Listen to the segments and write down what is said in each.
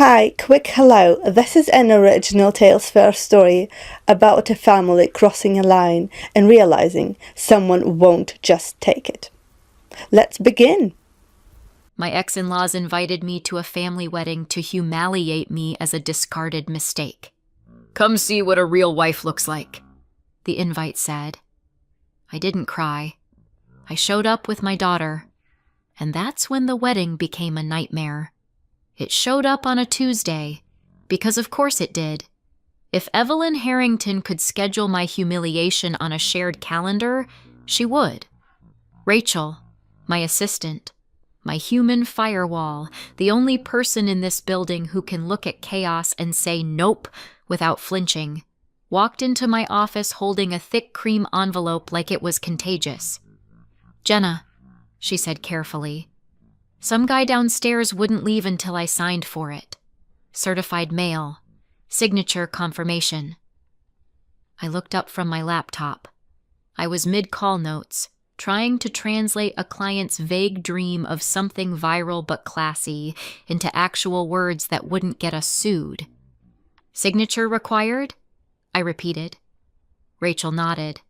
Hi, quick hello. This is an original Tales first story about a family crossing a line and realizing someone won't just take it. Let's begin. My ex-in-laws invited me to a family wedding to humiliate me as a discarded mistake. "Come see what a real wife looks like," the invite said. I didn't cry. I showed up with my daughter, and that's when the wedding became a nightmare. It showed up on a Tuesday, because of course it did. If Evelyn Harrington could schedule my humiliation on a shared calendar, she would. Rachel, my assistant, my human firewall, the only person in this building who can look at chaos and say nope without flinching, walked into my office holding a thick cream envelope like it was contagious. "Jenna," she said carefully, "some guy downstairs wouldn't leave until I signed for it. Certified mail. Signature confirmation." I looked up from my laptop. I was mid-call notes, trying to translate a client's vague dream of something viral but classy into actual words that wouldn't get us sued. "Signature required?" I repeated. Rachel nodded.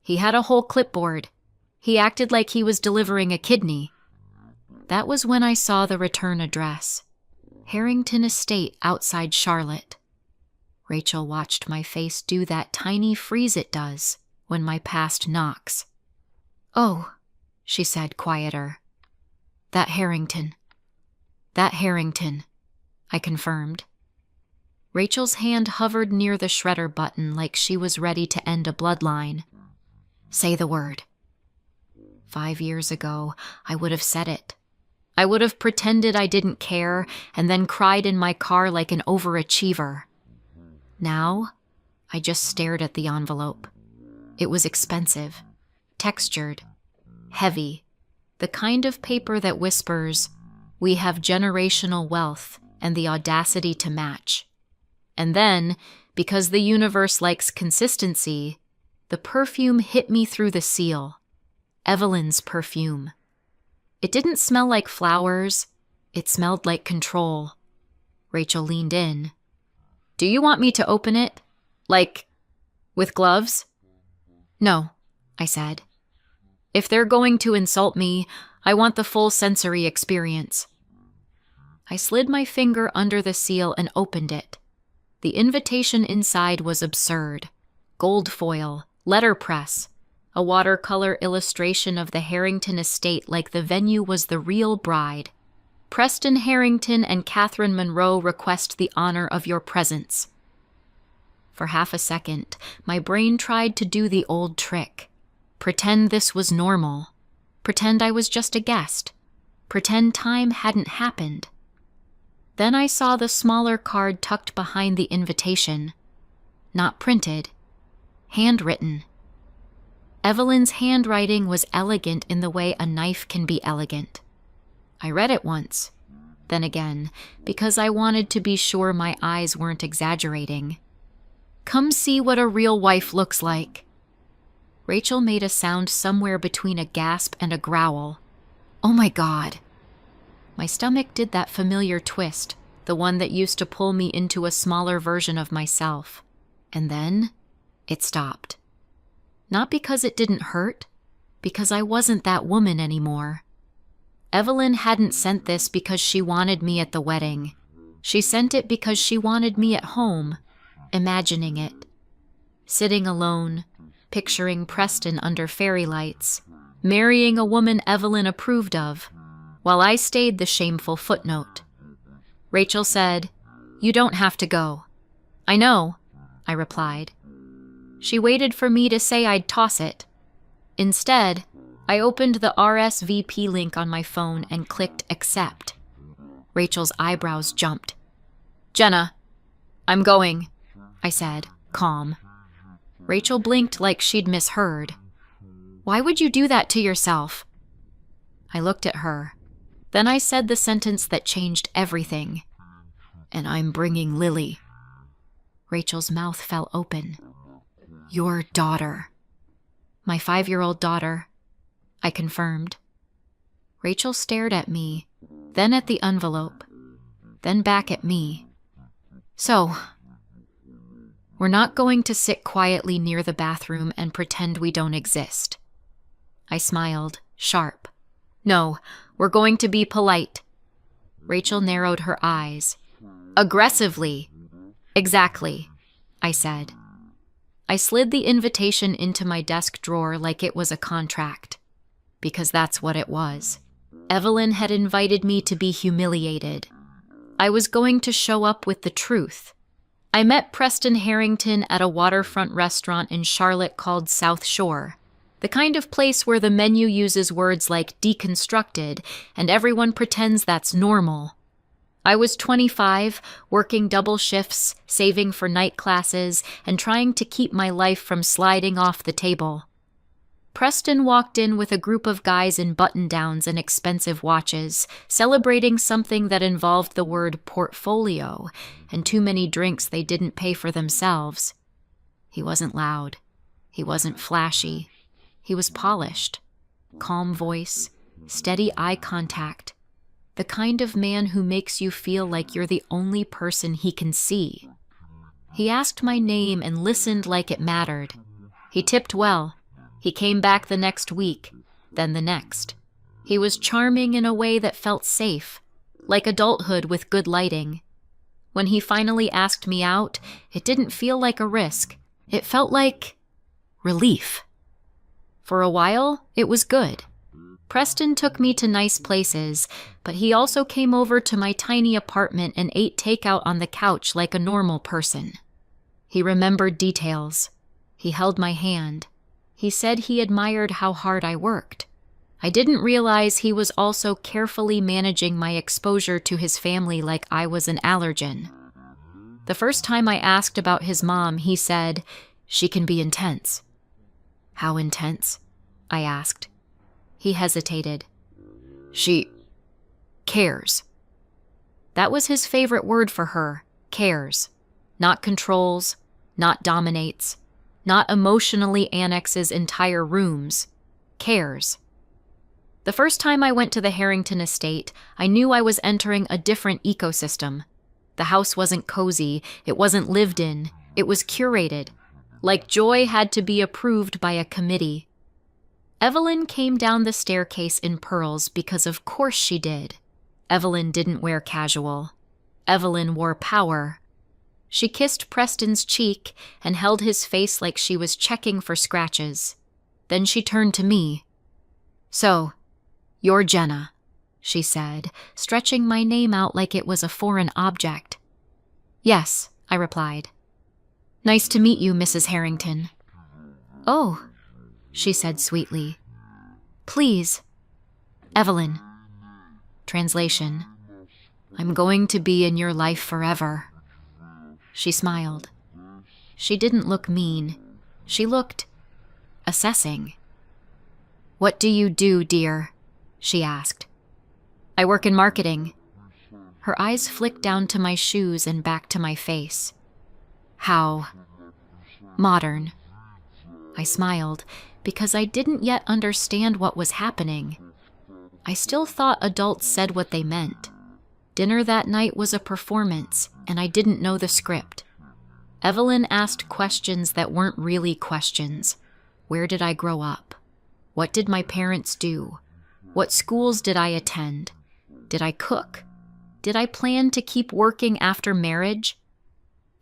"He had a whole clipboard. He acted like he was delivering a kidney." That was when I saw the return address. Harrington Estate outside Charlotte. Rachel watched my face do that tiny freeze it does when my past knocks. "Oh," she said, quieter. That Harrington," I confirmed. Rachel's hand hovered near the shredder button like she was ready to end a bloodline. "Say the word." 5 years ago, I would have said it. I would have pretended I didn't care and then cried in my car like an overachiever. Now, I just stared at the envelope. It was expensive, textured, heavy, the kind of paper that whispers, "We have generational wealth and the audacity to match." And then, because the universe likes consistency, the perfume hit me through the seal. Evelyn's perfume. It didn't smell like flowers. It smelled like control. Rachel leaned in. "Do you want me to open it? Like, with gloves?" "No," I said. "If they're going to insult me, I want the full sensory experience." I slid my finger under the seal and opened it. The invitation inside was absurd. Gold foil, letterpress, a watercolor illustration of the Harrington estate like the venue was the real bride. "Preston Harrington and Catherine Monroe request the honor of your presence." For half a second, my brain tried to do the old trick. Pretend this was normal. Pretend I was just a guest. Pretend time hadn't happened. Then I saw the smaller card tucked behind the invitation. Not printed. Handwritten. Evelyn's handwriting was elegant in the way a knife can be elegant. I read it once, then again, because I wanted to be sure my eyes weren't exaggerating. "Come see what a real wife looks like." Rachel made a sound somewhere between a gasp and a growl. "Oh my God." My stomach did that familiar twist, the one that used to pull me into a smaller version of myself. And then it stopped. Not because it didn't hurt, because I wasn't that woman anymore. Evelyn hadn't sent this because she wanted me at the wedding. She sent it because she wanted me at home, imagining it. Sitting alone, picturing Preston under fairy lights, marrying a woman Evelyn approved of, while I stayed the shameful footnote. Rachel said, "You don't have to go." "I know," I replied. She waited for me to say I'd toss it. Instead, I opened the RSVP link on my phone and clicked accept. Rachel's eyebrows jumped. "Jenna, I'm going," I said, calm. Rachel blinked like she'd misheard. "Why would you do that to yourself?" I looked at her. Then I said the sentence that changed everything. "And I'm bringing Lily." Rachel's mouth fell open. "Your daughter." "My 5-year-old daughter," I confirmed. Rachel stared at me, then at the envelope. then back at me. So, we're not going to sit quietly near the bathroom and pretend we don't exist. I smiled, sharp. No, we're going to be polite. Rachel narrowed her eyes. Aggressively. Exactly, I said. I slid the invitation into my desk drawer like it was a contract, because that's what it was. Evelyn had invited me to be humiliated. I was going to show up with the truth. I met Preston Harrington at a waterfront restaurant in Charlotte called South Shore, the kind of place where the menu uses words like deconstructed and everyone pretends that's normal. I was 25, working double shifts, saving for night classes, and trying to keep my life from sliding off the table. Preston walked in with a group of guys in button-downs and expensive watches, celebrating something that involved the word portfolio and too many drinks they didn't pay for themselves. He wasn't loud. He wasn't flashy. He was polished. Calm voice, steady eye contact. The kind of man who makes you feel like you're the only person he can see. He asked my name and listened like it mattered. He tipped well. He came back the next week, then the next. He was charming in a way that felt safe, like adulthood with good lighting. When he finally asked me out, it didn't feel like a risk. It felt like relief. For a while, it was good. Preston took me to nice places, but he also came over to my tiny apartment and ate takeout on the couch like a normal person. He remembered details. He held my hand. He said he admired how hard I worked. I didn't realize he was also carefully managing my exposure to his family like I was an allergen. The first time I asked about his mom, he said, "She can be intense." "How intense?" I asked. He hesitated. "She cares." That was his favorite word for her, cares. Not controls, not dominates, not emotionally annexes entire rooms. Cares. The first time I went to the Harrington estate, I knew I was entering a different ecosystem. The house wasn't cozy, it wasn't lived in, it was curated. Like joy had to be approved by a committee. Evelyn came down the staircase in pearls because of course she did. Evelyn didn't wear casual. Evelyn wore power. She kissed Preston's cheek and held his face like she was checking for scratches. Then she turned to me. "So, you're Jenna," she said, stretching my name out like it was a foreign object. "Yes," I replied. "Nice to meet you, Mrs. Harrington." "Oh," she said sweetly. "Please, Evelyn." Translation: "I'm going to be in your life forever." She smiled. She didn't look mean. She looked assessing. "What do you do, dear?" she asked. "I work in marketing." Her eyes flicked down to my shoes and back to my face. "How modern." I smiled because I didn't yet understand what was happening. I still thought adults said what they meant. Dinner that night was a performance, and I didn't know the script. Evelyn asked questions that weren't really questions. Where did I grow up? What did my parents do? What schools did I attend? Did I cook? Did I plan to keep working after marriage?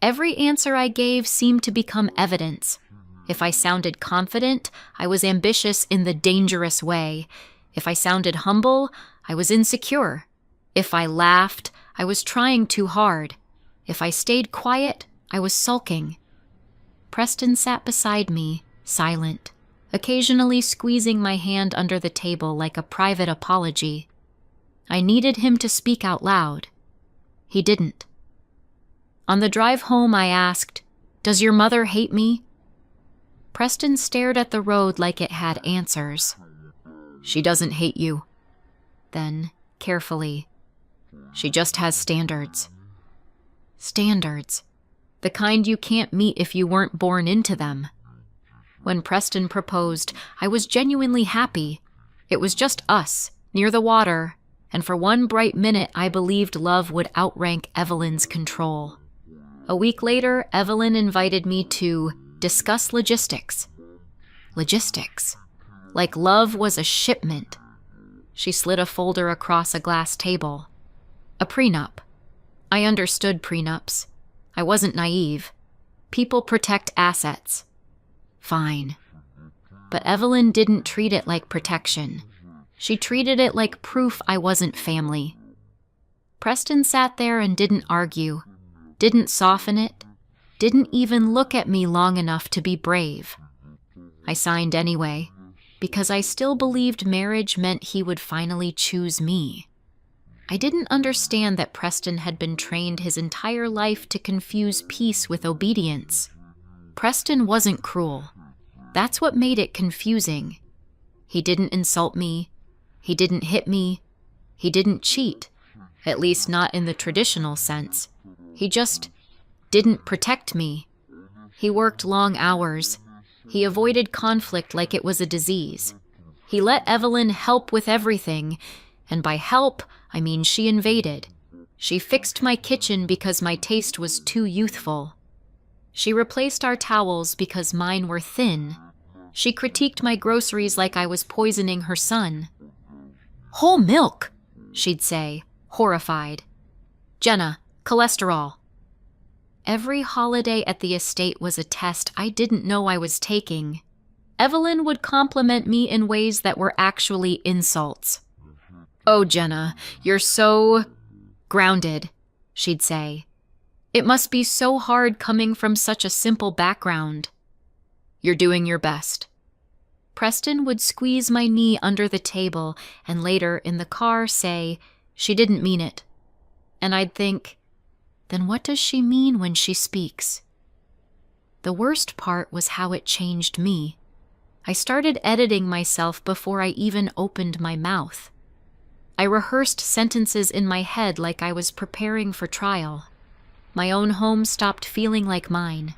Every answer I gave seemed to become evidence. If I sounded confident, I was ambitious in the dangerous way. If I sounded humble, I was insecure. If I laughed, I was trying too hard. If I stayed quiet, I was sulking. Preston sat beside me, silent, occasionally squeezing my hand under the table like a private apology. I needed him to speak out loud. He didn't. On the drive home, I asked, "Does your mother hate me?" Preston stared at the road like it had answers. "She doesn't hate you." Then, carefully, "She just has standards." Standards. The kind you can't meet if you weren't born into them. When Preston proposed, I was genuinely happy. It was just us, near the water, and for one bright minute I believed love would outrank Evelyn's control. A week later, Evelyn invited me to discuss logistics. Logistics. Like love was a shipment. She slid a folder across a glass table. A prenup. I understood prenups. I wasn't naive. People protect assets. Fine. But Evelyn didn't treat it like protection. She treated it like proof I wasn't family. Preston sat there and didn't argue, didn't soften it, didn't even look at me long enough to be brave. I signed anyway, because I still believed marriage meant he would finally choose me. I didn't understand that Preston had been trained his entire life to confuse peace with obedience. Preston wasn't cruel. That's what made it confusing. He didn't insult me. He didn't hit me. He didn't cheat, at least not in the traditional sense. He just didn't protect me. He worked long hours. He avoided conflict like it was a disease. He let Evelyn help with everything, and by help, I mean she invaded. She fixed my kitchen because my taste was too youthful. She replaced our towels because mine were thin. She critiqued my groceries like I was poisoning her son. "Whole milk," she'd say, horrified. "Jenna, cholesterol." Every holiday at the estate was a test I didn't know I was taking. Evelyn would compliment me in ways that were actually insults. "Oh, Jenna, you're so grounded," she'd say. "It must be so hard coming from such a simple background." "You're doing your best." Preston would squeeze my knee under the table and later in the car say, "She didn't mean it." And I'd think, then what does she mean when she speaks? The worst part was how it changed me. I started editing myself before I even opened my mouth. I rehearsed sentences in my head like I was preparing for trial. My own home stopped feeling like mine.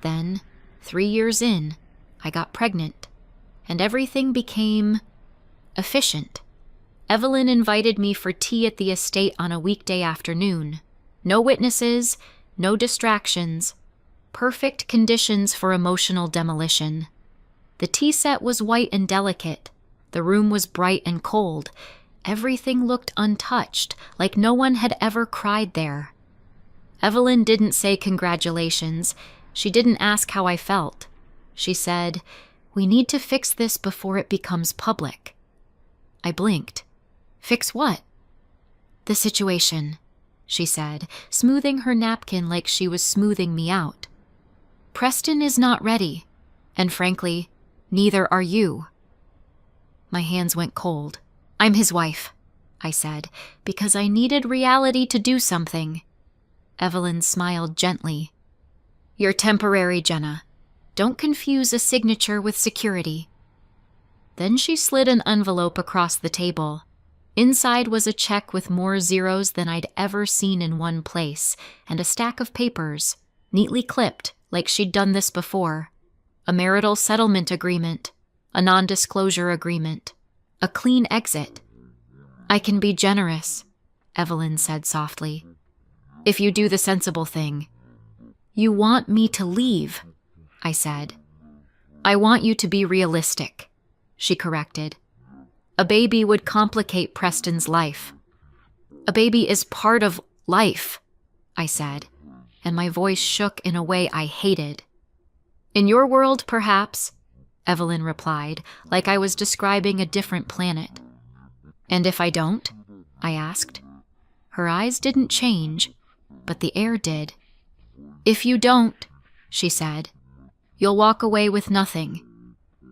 Then, 3 years in, I got pregnant, and everything became efficient. Evelyn invited me for tea at the estate on a weekday afternoon. No witnesses, no distractions. Perfect conditions for emotional demolition. The tea set was white and delicate. The room was bright and cold. Everything looked untouched, like no one had ever cried there. Evelyn didn't say congratulations. She didn't ask how I felt. She said, "We need to fix this before it becomes public." I blinked. "Fix what?" "The situation," she said, smoothing her napkin like she was smoothing me out. "Preston is not ready, and frankly, neither are you." My hands went cold. "I'm his wife," I said, because I needed reality to do something. Evelyn smiled gently. "You're temporary, Jenna. Don't confuse a signature with security." Then she slid an envelope across the table. Inside was a check with more zeros than I'd ever seen in one place, and a stack of papers, neatly clipped, like she'd done this before. A marital settlement agreement, a non-disclosure agreement, a clean exit. "I can be generous," Evelyn said softly, "if you do the sensible thing." "You want me to leave," I said. "I want you to be realistic," she corrected. "A baby would complicate Preston's life." "A baby is part of life," I said, and my voice shook in a way I hated. "In your world, perhaps," Evelyn replied, like I was describing a different planet. "And if I don't?" I asked. Her eyes didn't change, but the air did. "If you don't," she said, "you'll walk away with nothing,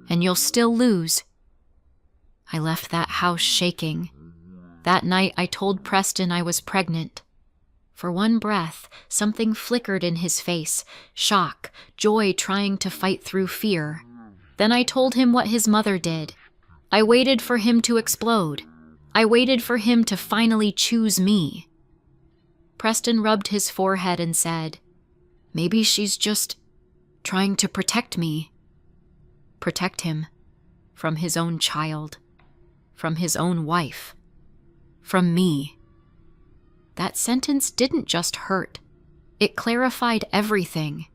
and you'll still lose." I left that house shaking. That night I told Preston I was pregnant. For one breath, something flickered in his face, shock, joy trying to fight through fear. Then I told him what his mother did. I waited for him to explode. I waited for him to finally choose me. Preston rubbed his forehead and said, "Maybe she's just trying to protect me." Protect him from his own child, from his own wife. from me. That sentence didn't just hurt. It clarified everything.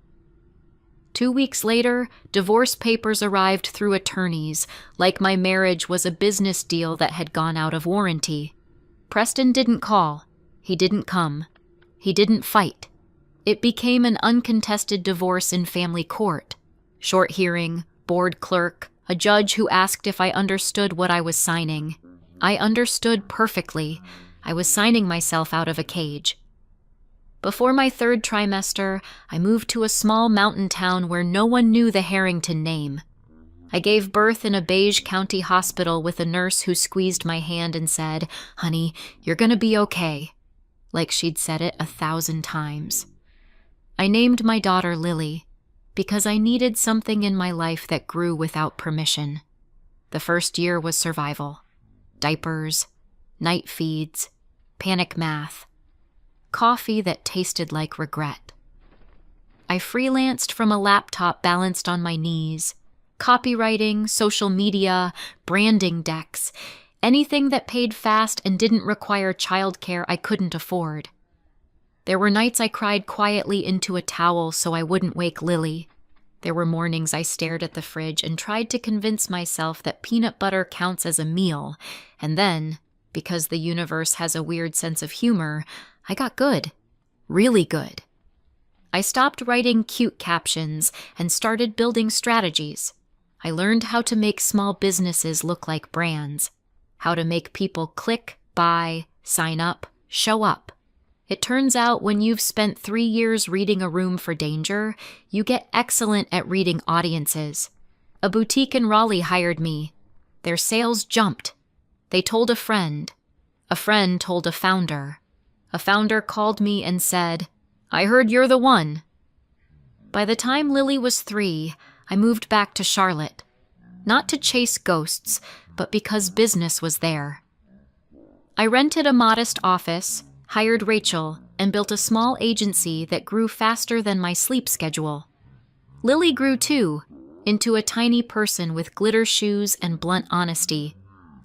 2 weeks later, divorce papers arrived through attorneys, like my marriage was a business deal that had gone out of warranty. Preston didn't call. He didn't come. He didn't fight. It became an uncontested divorce in family court. Short hearing, board clerk, a judge who asked if I understood what I was signing. I understood perfectly. I was signing myself out of a cage. Before my 3rd trimester, I moved to a small mountain town where no one knew the Harrington name. I gave birth in a beige county hospital with a nurse who squeezed my hand and said, "Honey, you're gonna be okay," like she'd said it 1,000 times. I named my daughter Lily because I needed something in my life that grew without permission. The first year was survival. Diapers, night feeds, panic math, coffee that tasted like regret. I freelanced from a laptop balanced on my knees. Copywriting, social media, branding decks, anything that paid fast and didn't require childcare I couldn't afford. There were nights I cried quietly into a towel so I wouldn't wake Lily. There were mornings I stared at the fridge and tried to convince myself that peanut butter counts as a meal, and then, because the universe has a weird sense of humor, I got good. Really good. I stopped writing cute captions and started building strategies. I learned how to make small businesses look like brands, how to make people click, buy, sign up, show up. It turns out when you've spent 3 years reading A Room for Danger, you get excellent at reading audiences. A boutique in Raleigh hired me. Their sales jumped. They told a friend. A friend told a founder. A founder called me and said, "I heard you're the one." By the time Lily was 3, I moved back to Charlotte. Not to chase ghosts, but because business was there. I rented a modest office, hired Rachel, and built a small agency that grew faster than my sleep schedule. Lily grew too, into a tiny person with glitter shoes and blunt honesty.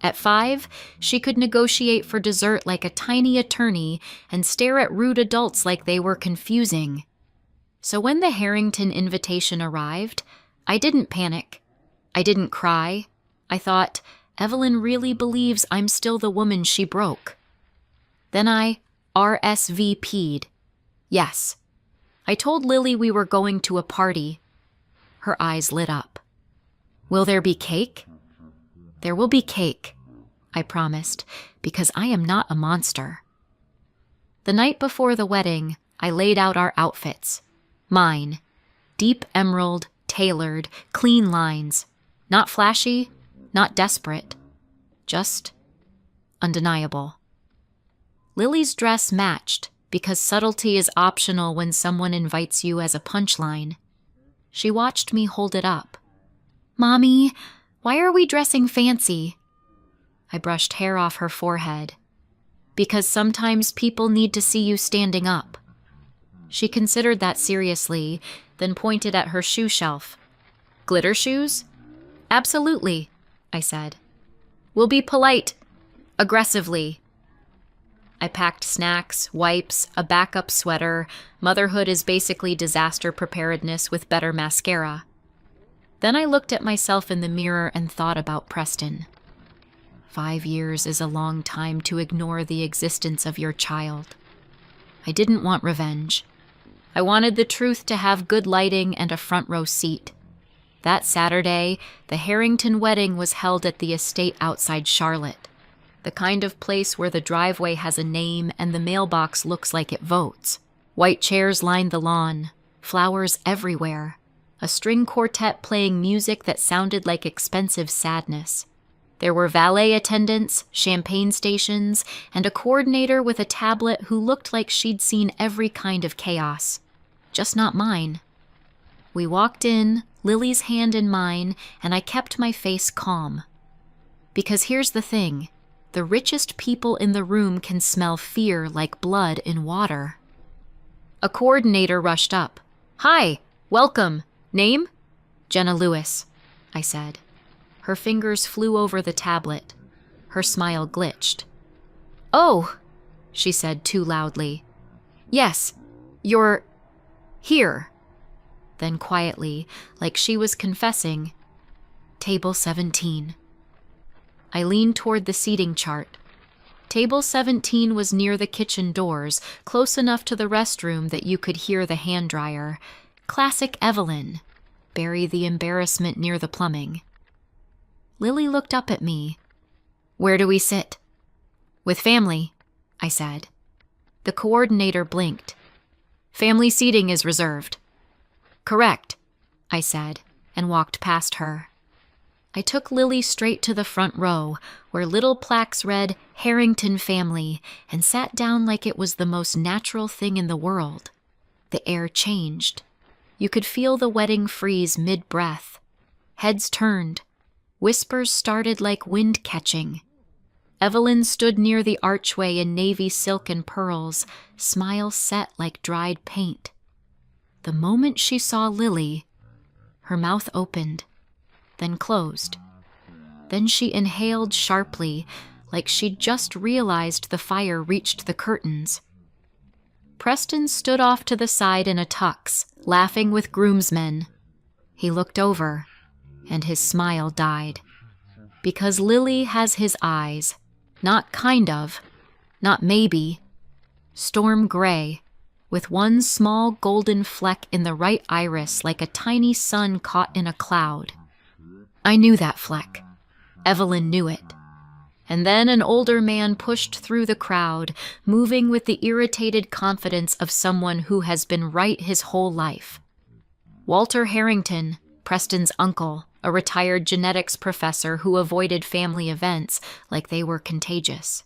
At 5, she could negotiate for dessert like a tiny attorney and stare at rude adults like they were confusing. So when the Harrington invitation arrived, I didn't panic. I didn't cry. I thought, Evelyn really believes I'm still the woman she broke. Then I RSVP'd. Yes. I told Lily we were going to a party. Her eyes lit up. Will there be cake? There will be cake, I promised, because I am not a monster. The night before the wedding, I laid out our outfits. Mine. Deep emerald, tailored, clean lines. Not flashy, not desperate. Just undeniable. Lily's dress matched, because subtlety is optional when someone invites you as a punchline. She watched me hold it up. "Mommy, why are we dressing fancy?" I brushed hair off her forehead. "Because sometimes people need to see you standing up." She considered that seriously, then pointed at her shoe shelf. "Glitter shoes?" "Absolutely," I said. "We'll be polite. Aggressively." I packed snacks, wipes, a backup sweater. Motherhood is basically disaster preparedness with better mascara. Then I looked at myself in the mirror and thought about Preston. 5 years is a long time to ignore the existence of your child. I didn't want revenge. I wanted the truth to have good lighting and a front row seat. That Saturday, the Harrington wedding was held at the estate outside Charlotte, the kind of place where the driveway has a name and the mailbox looks like it votes. White chairs lined the lawn, flowers everywhere, a string quartet playing music that sounded like expensive sadness. There were valet attendants, champagne stations, and a coordinator with a tablet who looked like she'd seen every kind of chaos. Just not mine. We walked in, Lily's hand in mine, and I kept my face calm. Because here's the thing, the richest people in the room can smell fear like blood in water. A coordinator rushed up. "Hi, welcome. Name?" "Jenna Lewis," I said. Her fingers flew over the tablet. Her smile glitched. Oh, she said too loudly. Yes, you're here. Then quietly, like she was confessing, Table 17. I leaned toward the seating chart. Table 17 was near the kitchen doors, close enough to the restroom that you could hear the hand dryer. Classic Evelyn. Bury the embarrassment near the plumbing. Lily looked up at me. Where do we sit? With family, I said. The coordinator blinked. Family seating is reserved. Correct, I said, and walked past her. I took Lily straight to the front row, where little plaques read Harrington family, and sat down like it was the most natural thing in the world. The air changed. You could feel the wedding freeze mid-breath. Heads turned. Whispers started like wind catching. Evelyn stood near the archway in navy silk and pearls, smile set like dried paint. The moment she saw Lily, her mouth opened, then closed. Then she inhaled sharply, like she'd just realized the fire reached the curtains. Preston stood off to the side in a tux, laughing with groomsmen. He looked over, and his smile died. Because Lily has his eyes, not kind of, not maybe, storm gray, with one small golden fleck in the right iris like a tiny sun caught in a cloud. I knew that fleck. Evelyn knew it. And then an older man pushed through the crowd, moving with the irritated confidence of someone who has been right his whole life. Walter Harrington, Preston's uncle, a retired genetics professor who avoided family events like they were contagious.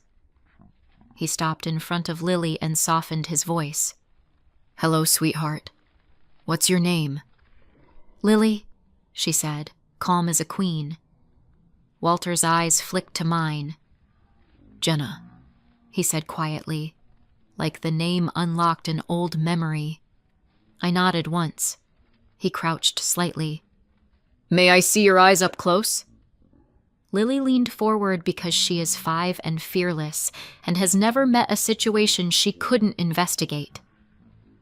He stopped in front of Lily and softened his voice. Hello, sweetheart. What's your name? Lily, she said, calm as a queen. Walter's eyes flicked to mine. Jenna, he said quietly, like the name unlocked an old memory. I nodded once. He crouched slightly. May I see your eyes up close? Lily leaned forward because she is 5 and fearless and has never met a situation she couldn't investigate.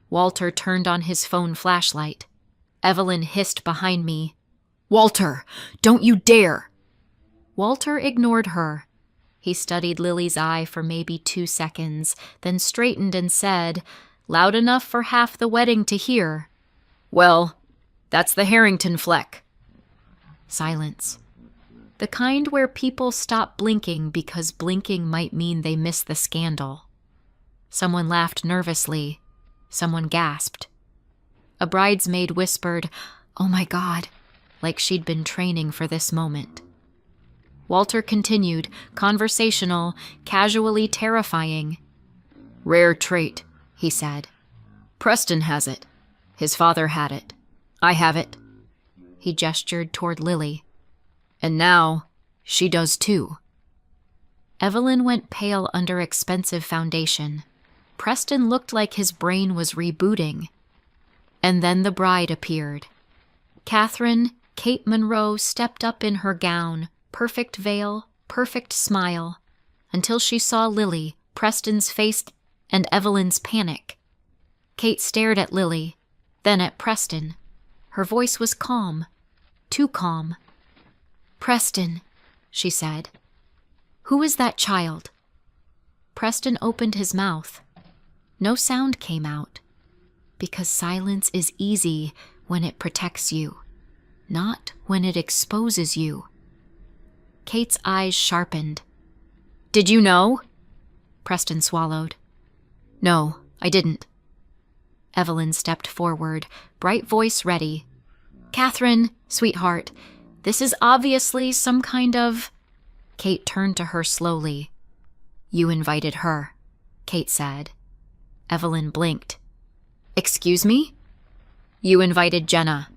Walter turned on his phone flashlight. Evelyn hissed behind me. Walter, don't you dare! Walter ignored her. He studied Lily's eye for maybe 2 seconds, then straightened and said, loud enough for half the wedding to hear, Well, that's the Harrington fleck. Silence. The kind where people stop blinking because blinking might mean they miss the scandal. Someone laughed nervously. Someone gasped. A bridesmaid whispered, Oh my God, like she'd been training for this moment. Walter continued, conversational, casually terrifying. Rare trait, he said. Preston has it. His father had it. I have it. He gestured toward Lily. And now, she does too. Evelyn went pale under expensive foundation. Preston looked like his brain was rebooting. And then the bride appeared. Catherine, Kate Monroe, stepped up in her gown, perfect veil, perfect smile, until she saw Lily, Preston's face, and Evelyn's panic. Kate stared at Lily, then at Preston. Her voice was calm, too calm. Preston, she said. Who is that child? Preston opened his mouth. No sound came out, because silence is easy when it protects you, not when it exposes you. Kate's eyes sharpened. Did you know? Preston swallowed. No, I didn't. Evelyn stepped forward, bright voice ready. Catherine, sweetheart, this is obviously some kind of... Kate turned to her slowly. You invited her, Kate said. Evelyn blinked. Excuse me? You invited Jenna,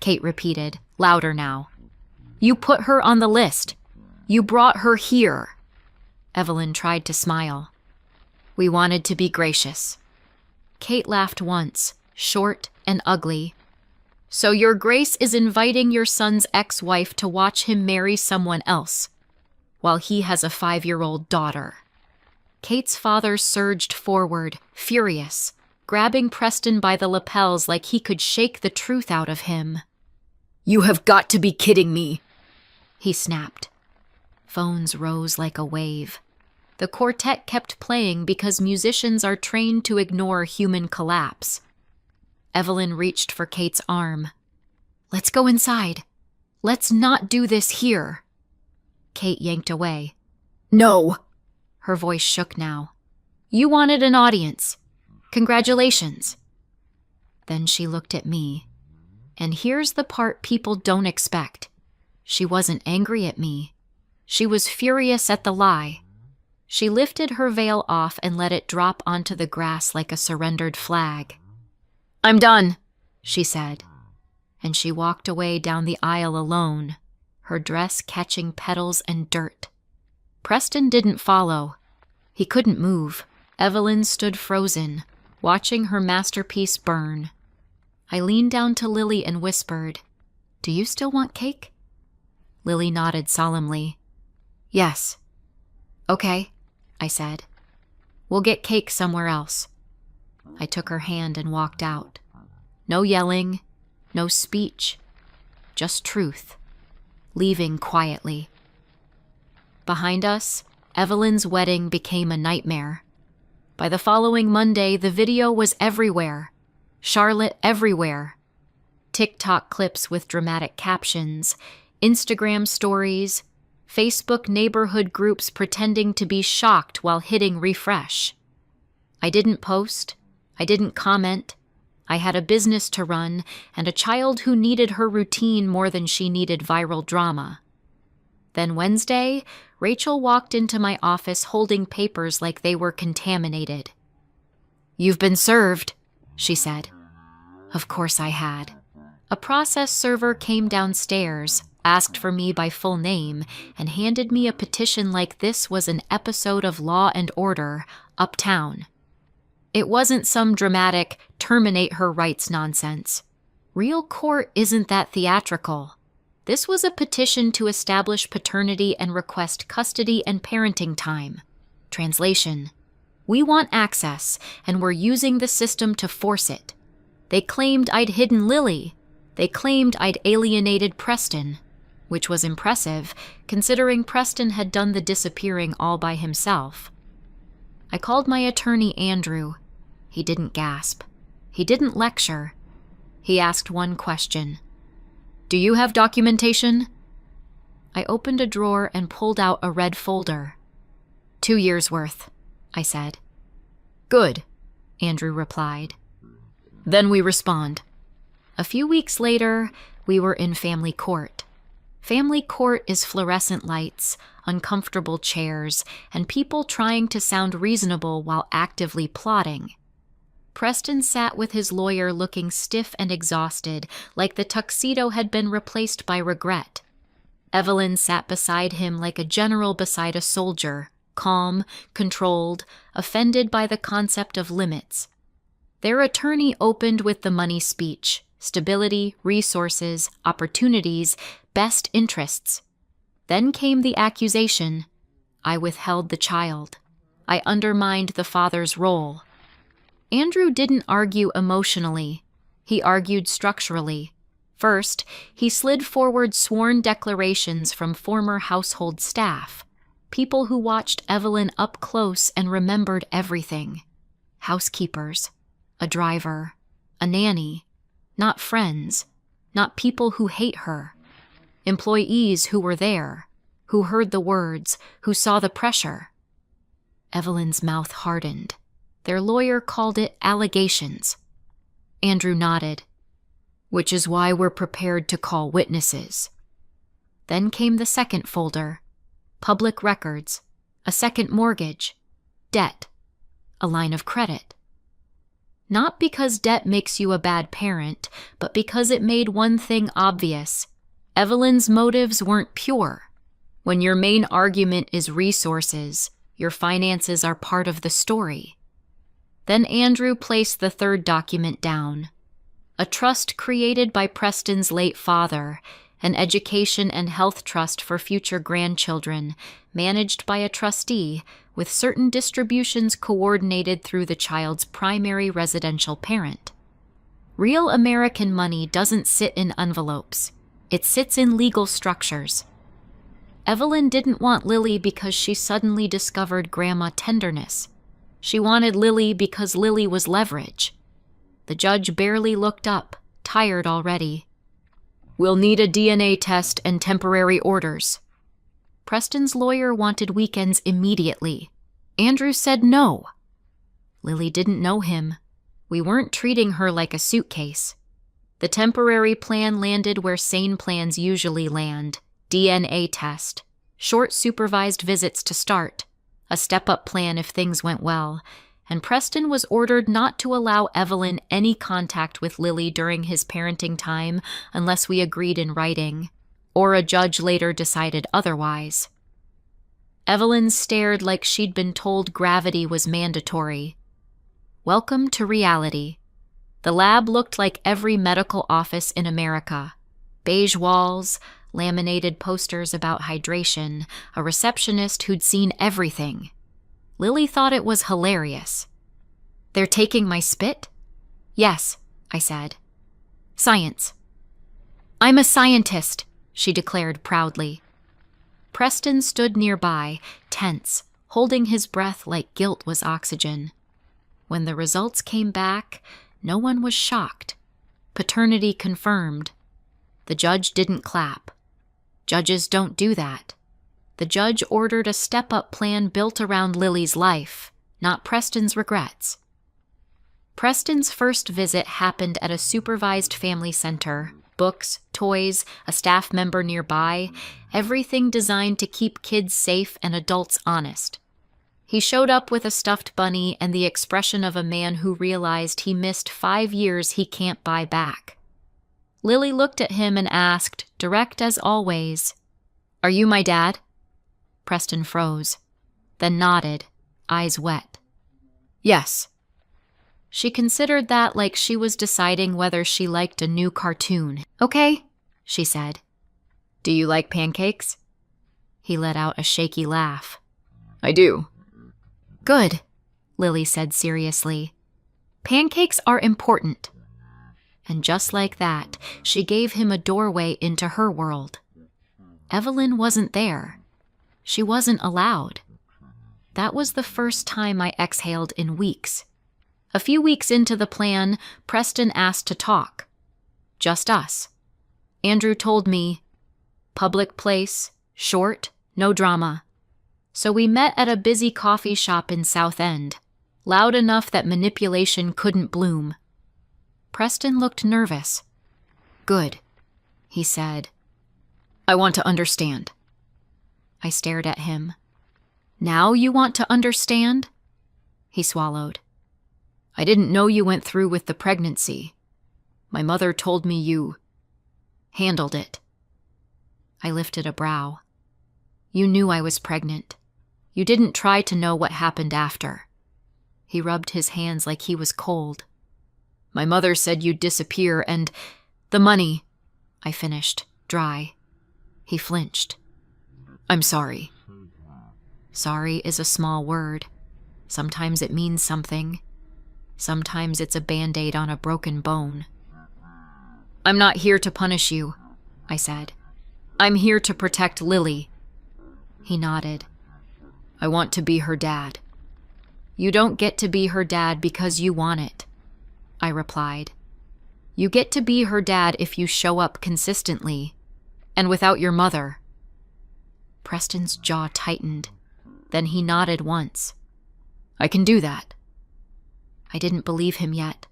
Kate repeated, louder now. You put her on the list. You brought her here. Evelyn tried to smile. We wanted to be gracious. Kate laughed once, short and ugly. So your grace is inviting your son's ex-wife to watch him marry someone else, while he has a 5-year-old daughter. Kate's father surged forward, furious, grabbing Preston by the lapels like he could shake the truth out of him. "You have got to be kidding me," he snapped. Phones rose like a wave. The quartet kept playing because musicians are trained to ignore human collapse. Evelyn reached for Kate's arm. "Let's go inside. Let's not do this here." Kate yanked away. "No!" Her voice shook now. "You wanted an audience. Congratulations." Then she looked at me. And here's the part people don't expect. She wasn't angry at me. She was furious at the lie. She lifted her veil off and let it drop onto the grass like a surrendered flag. "I'm done," she said. And she walked away down the aisle alone, her dress catching petals and dirt. Preston didn't follow. He couldn't move. Evelyn stood frozen, watching her masterpiece burn. I leaned down to Lily and whispered, "Do you still want cake?" Lily nodded solemnly. "Yes." "Okay," I said. "We'll get cake somewhere else." I took her hand and walked out. No yelling, no speech, just truth, leaving quietly. Behind us, Evelyn's wedding became a nightmare. By the following Monday, the video was everywhere. Charlotte everywhere. TikTok clips with dramatic captions, Instagram stories, Facebook neighborhood groups pretending to be shocked while hitting refresh. I didn't post. I didn't comment. I had a business to run and a child who needed her routine more than she needed viral drama. Then Wednesday, Rachel walked into my office holding papers like they were contaminated. "You've been served," she said. Of course I had. A process server came downstairs, asked for me by full name, and handed me a petition like this was an episode of Law and Order, uptown. It wasn't some dramatic, terminate her rights nonsense. Real court isn't that theatrical. This was a petition to establish paternity and request custody and parenting time. Translation: we want access, and we're using the system to force it. They claimed I'd hidden Lily. They claimed I'd alienated Preston, which was impressive, considering Preston had done the disappearing all by himself. I called my attorney Andrew. He didn't gasp. He didn't lecture. He asked one question. "Do you have documentation?" I opened a drawer and pulled out a red folder. 2 years' worth, I said. "Good," Andrew replied. "Then we respond." A few weeks later, we were in family court. Family court is fluorescent lights, uncomfortable chairs, and people trying to sound reasonable while actively plotting. Preston sat with his lawyer looking stiff and exhausted, like the tuxedo had been replaced by regret. Evelyn sat beside him like a general beside a soldier, calm, controlled, offended by the concept of limits. Their attorney opened with the money speech: stability, resources, opportunities, best interests. Then came the accusation. I withheld the child. I undermined the father's role. Andrew didn't argue emotionally. He argued structurally. First, he slid forward sworn declarations from former household staff, people who watched Evelyn up close and remembered everything. Housekeepers, a driver, a nanny, not friends, not people who hate her. Employees who were there, who heard the words, who saw the pressure. Evelyn's mouth hardened. Their lawyer called it allegations. Andrew nodded. "Which is why we're prepared to call witnesses." Then came the second folder. Public records, a second mortgage, debt, a line of credit. Not because debt makes you a bad parent, but because it made one thing obvious. Evelyn's motives weren't pure. When your main argument is resources, your finances are part of the story. Then Andrew placed the third document down. A trust created by Preston's late father, an education and health trust for future grandchildren, managed by a trustee, with certain distributions coordinated through the child's primary residential parent. Real American money doesn't sit in envelopes. It sits in legal structures. Evelyn didn't want Lily because she suddenly discovered grandma tenderness. She wanted Lily because Lily was leverage. The judge barely looked up, tired already. "We'll need a DNA test and temporary orders." Preston's lawyer wanted weekends immediately. Andrew said no. Lily didn't know him. We weren't treating her like a suitcase. The temporary plan landed where sane plans usually land: DNA test, short supervised visits to start, a step-up plan if things went well, and Preston was ordered not to allow Evelyn any contact with Lily during his parenting time unless we agreed in writing, or a judge later decided otherwise. Evelyn stared like she'd been told gravity was mandatory. Welcome to reality. The lab looked like every medical office in America. Beige walls, laminated posters about hydration, a receptionist who'd seen everything. Lily thought it was hilarious. "They're taking my spit?" "Yes," I said. "Science." "I'm a scientist," she declared proudly. Preston stood nearby, tense, holding his breath like guilt was oxygen. When the results came back, no one was shocked. Paternity confirmed. The judge didn't clap. Judges don't do that. The judge ordered a step-up plan built around Lily's life, not Preston's regrets. Preston's first visit happened at a supervised family center. Books, toys, a staff member nearby, everything designed to keep kids safe and adults honest. He showed up with a stuffed bunny and the expression of a man who realized he missed 5 years he can't buy back. Lily looked at him and asked, direct as always, "Are you my dad?" Preston froze, then nodded, eyes wet. "Yes." She considered that like she was deciding whether she liked a new cartoon. "Okay," she said. "Do you like pancakes?" He let out a shaky laugh. "I do." "Good," Lily said seriously. "Pancakes are important." And just like that, she gave him a doorway into her world. Evelyn wasn't there. She wasn't allowed. That was the first time I exhaled in weeks. A few weeks into the plan, Preston asked to talk. Just us. Andrew told me, "Public place, short, no drama." So we met at a busy coffee shop in South End, loud enough that manipulation couldn't bloom. Preston looked nervous. "Good," he said. "I want to understand." I stared at him. "Now you want to understand?" He swallowed. "I didn't know you went through with the pregnancy. My mother told me you handled it." I lifted a brow. "You knew I was pregnant. You didn't try to know what happened after." He rubbed his hands like he was cold. "My mother said you'd disappear and the money," I finished, dry. He flinched. "I'm sorry." Sorry is a small word. Sometimes it means something. Sometimes it's a Band-Aid on a broken bone. "I'm not here to punish you," I said. "I'm here to protect Lily." He nodded. "I want to be her dad." "You don't get to be her dad because you want it," I replied. "You get to be her dad if you show up consistently, and without your mother." Preston's jaw tightened. Then he nodded once. "I can do that." I didn't believe him yet,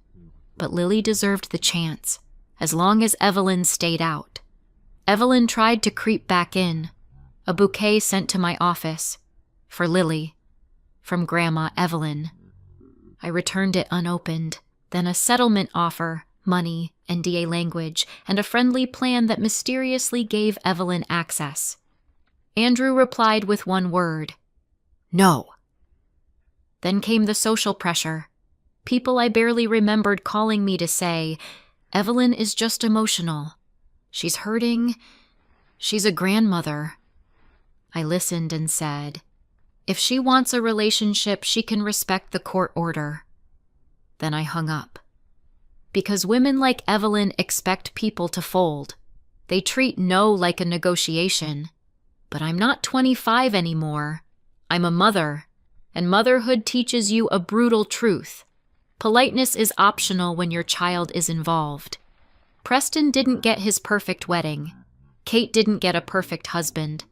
but Lily deserved the chance, as long as Evelyn stayed out. Evelyn tried to creep back in, a bouquet sent to my office, for Lily, from Grandma Evelyn. I returned it unopened, then a settlement offer, money, NDA language, and a friendly plan that mysteriously gave Evelyn access. Andrew replied with one word, "No." Then came the social pressure. People I barely remembered calling me to say, "Evelyn is just emotional. She's hurting, She's a grandmother. I listened and said, if she wants a relationship, she can respect the court order. Then I hung up. Because women like Evelyn expect people to fold. They treat no like a negotiation. But I'm not 25 anymore. I'm a mother, and motherhood teaches you a brutal truth. Politeness is optional when your child is involved. Preston didn't get his perfect wedding. Kate didn't get a perfect husband.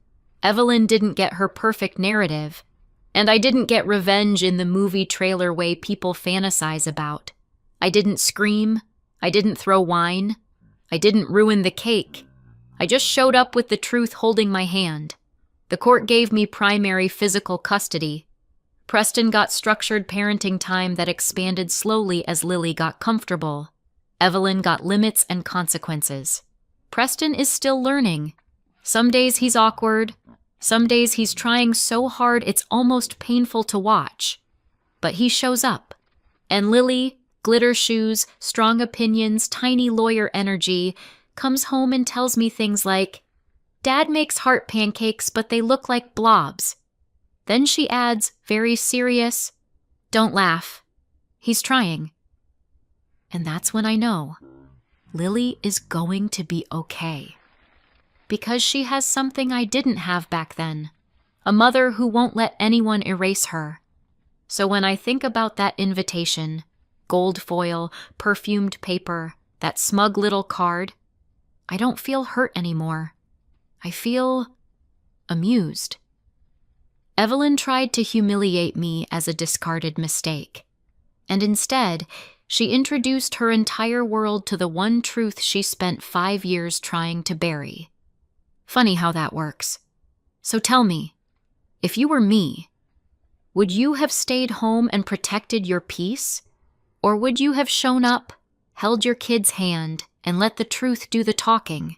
Evelyn didn't get her perfect narrative. And I didn't get revenge in the movie trailer way people fantasize about. I didn't scream. I didn't throw wine. I didn't ruin the cake. I just showed up with the truth holding my hand. The court gave me primary physical custody. Preston got structured parenting time that expanded slowly as Lily got comfortable. Evelyn got limits and consequences. Preston is still learning. Some days he's awkward. Some days he's trying so hard it's almost painful to watch. But he shows up. And Lily, glitter shoes, strong opinions, tiny lawyer energy, comes home and tells me things like, Dad makes heart pancakes, but they look like blobs. Then she adds, very serious, don't laugh. He's trying. And that's when I know Lily is going to be okay. Because she has something I didn't have back then. A mother who won't let anyone erase her. So when I think about that invitation, gold foil, perfumed paper, that smug little card, I don't feel hurt anymore. I feel amused. Evelyn tried to humiliate me as a discarded mistake. And instead, she introduced her entire world to the one truth she spent 5 years trying to bury. Funny how that works. So tell me, if you were me, would you have stayed home and protected your peace? Or would you have shown up, held your kid's hand, and let the truth do the talking?